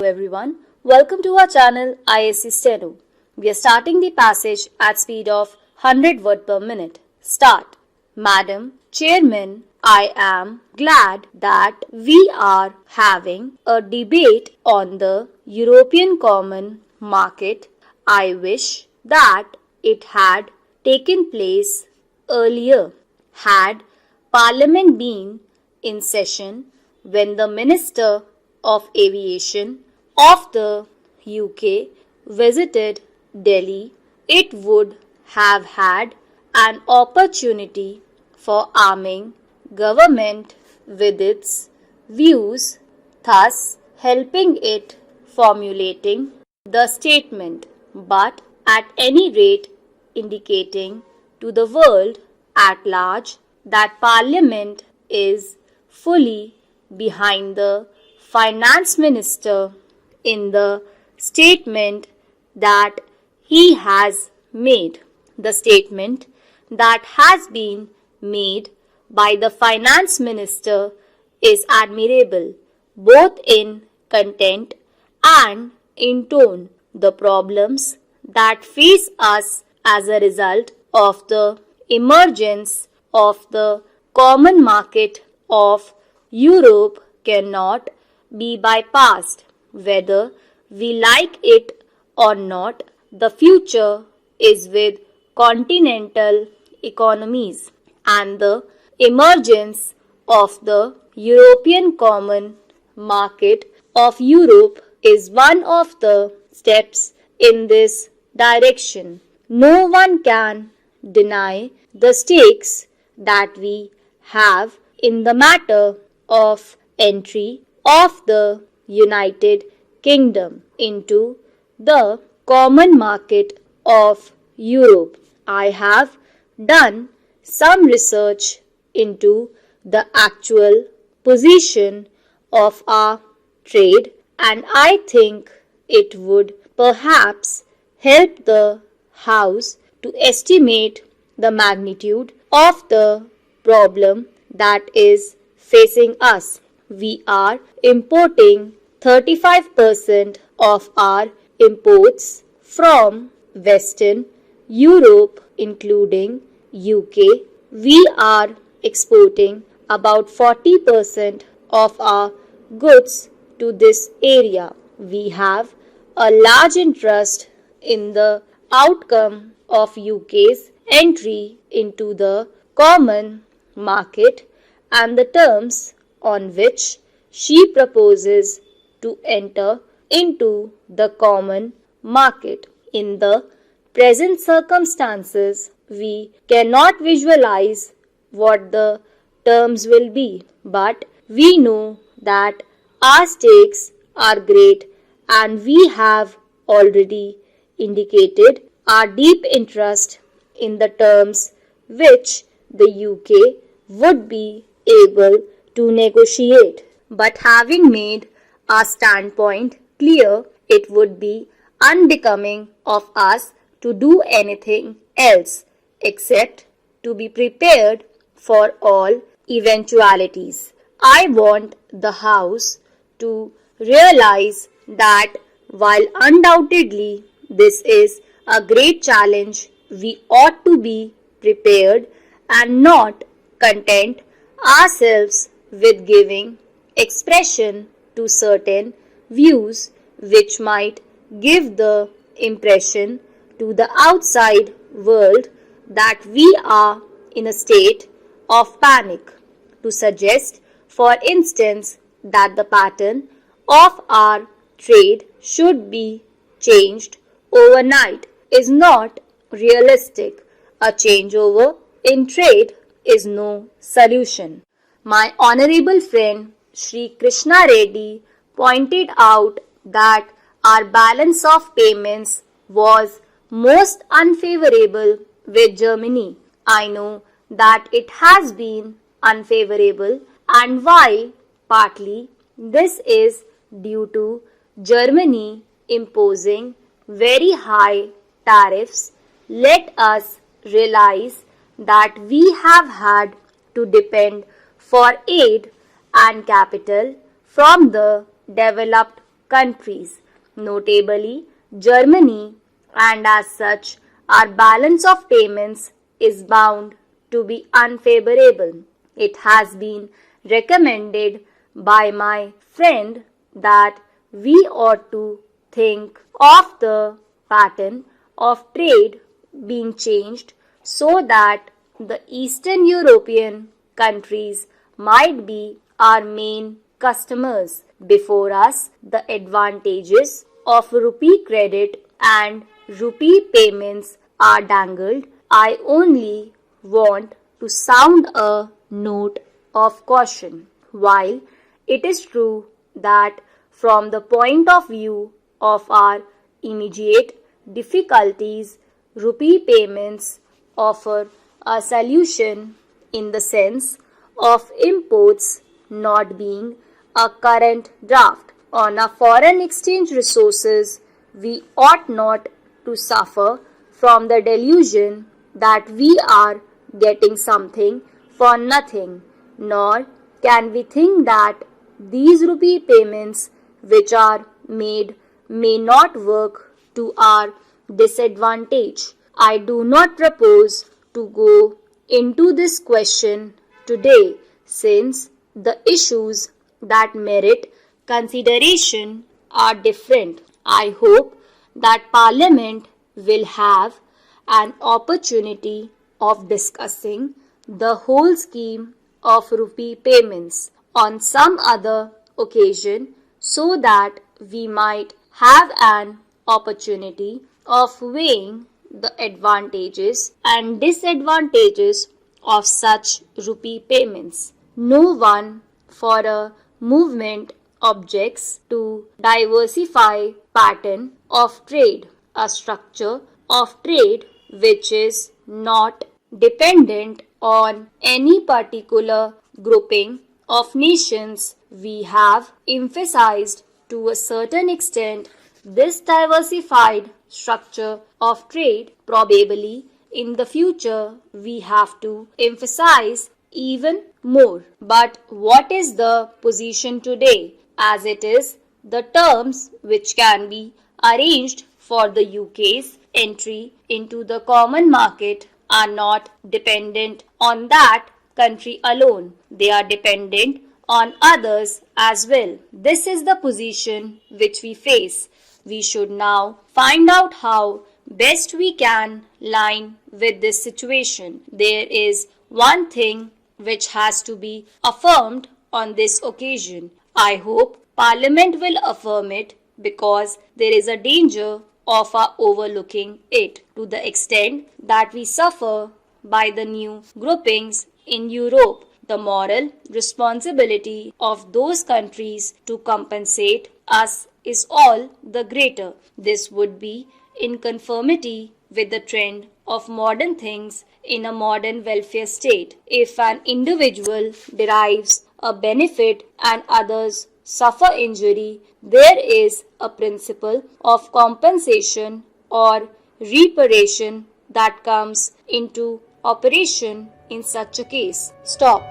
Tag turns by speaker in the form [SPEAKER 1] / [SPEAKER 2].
[SPEAKER 1] everyone, welcome to our channel ISC Steno. We are starting the passage at speed of 100 word per minute. Start. Madam Chairman, I am glad that we are having a debate on the European Common Market. I wish that it had taken place earlier. Had Parliament been in session when the Minister of Aviation of the UK visited Delhi, it would have had an opportunity for arming government with its views, thus helping it formulating the statement, but at any rate indicating to the world at large that Parliament is fully behind the Finance Minister in the statement that he has made. The statement that has been made by the Finance Minister is admirable, both in content and in tone. The problems that face us as a result of the emergence of the common market of Europe cannot be bypassed. Whether we like it or not, the future is with continental economies, and the emergence of the European Common Market of Europe is one of the steps in this direction. No one can deny the stakes that we have in the matter of entry of the United Kingdom into the common market of Europe. I have done some research into the actual position of our trade, and I think it would perhaps help the House to estimate the magnitude of the problem that is facing us. We are importing 35% of our imports from Western Europe, including UK. We are exporting about 40% of our goods to this area. We have a large interest in the outcome of UK's entry into the common market and the terms on which she proposes to enter into the common market. In the present circumstances, we cannot visualize what the terms will be, but we know that our stakes are great, and we have already indicated our deep interest in the terms which the UK would be able to negotiate. But having made our standpoint clear, it would be unbecoming of us to do anything else except to be prepared for all eventualities. I want the House to realize that while undoubtedly this is a great challenge, we ought to be prepared and not content ourselves with giving expression to certain views which might give the impression to the outside world that we are in a state of panic. To suggest, for instance, that the pattern of our trade should be changed overnight is not realistic. A changeover in trade is no solution. My honorable friend Sri Krishna Reddy pointed out that our balance of payments was most unfavorable with Germany. I know that it has been unfavorable, and while partly this is due to Germany imposing very high tariffs, let us realize that we have had to depend for aid and capital from the developed countries, notably Germany, and as such, our balance of payments is bound to be unfavorable. It has been recommended by my friend that we ought to think of the pattern of trade being changed so that the Eastern European countries might be our main customers. Before us, the advantages of rupee credit and rupee payments are dangled. I only want to sound a note of caution. While it is true that from the point of view of our immediate difficulties, rupee payments offer a solution in the sense of imports not being a current draft on our foreign exchange resources. We ought not to suffer from the delusion that we are getting something for nothing, nor can we think that these rupee payments which are made may not work to our disadvantage. I do not propose to go into this question today, since the issues that merit consideration are different. I hope that Parliament will have an opportunity of discussing the whole scheme of rupee payments on some other occasion so that we might have an opportunity of weighing the advantages and disadvantages of such rupee payments. No one for a movement objects to diversify pattern of trade, a structure of trade which is not dependent on any particular grouping of nations. We have emphasized to a certain extent this diversified structure of trade. Probably in the future we have to emphasize even more. But what is the position today? As it is, the terms which can be arranged for the UK's entry into the common market are not dependent on that country alone. They are dependent on others as well. This is the position which we face. We should now find out how best we can line with this situation. There is one thing which has to be affirmed on this occasion. I hope Parliament will affirm it, because there is a danger of our overlooking it to the extent that we suffer by the new groupings in Europe. The moral responsibility of those countries to compensate us is all the greater. This would be in conformity with the trend of modern things in a modern welfare state. If an individual derives a benefit and others suffer injury, there is a principle of compensation or reparation that comes into operation in such a case. Stop.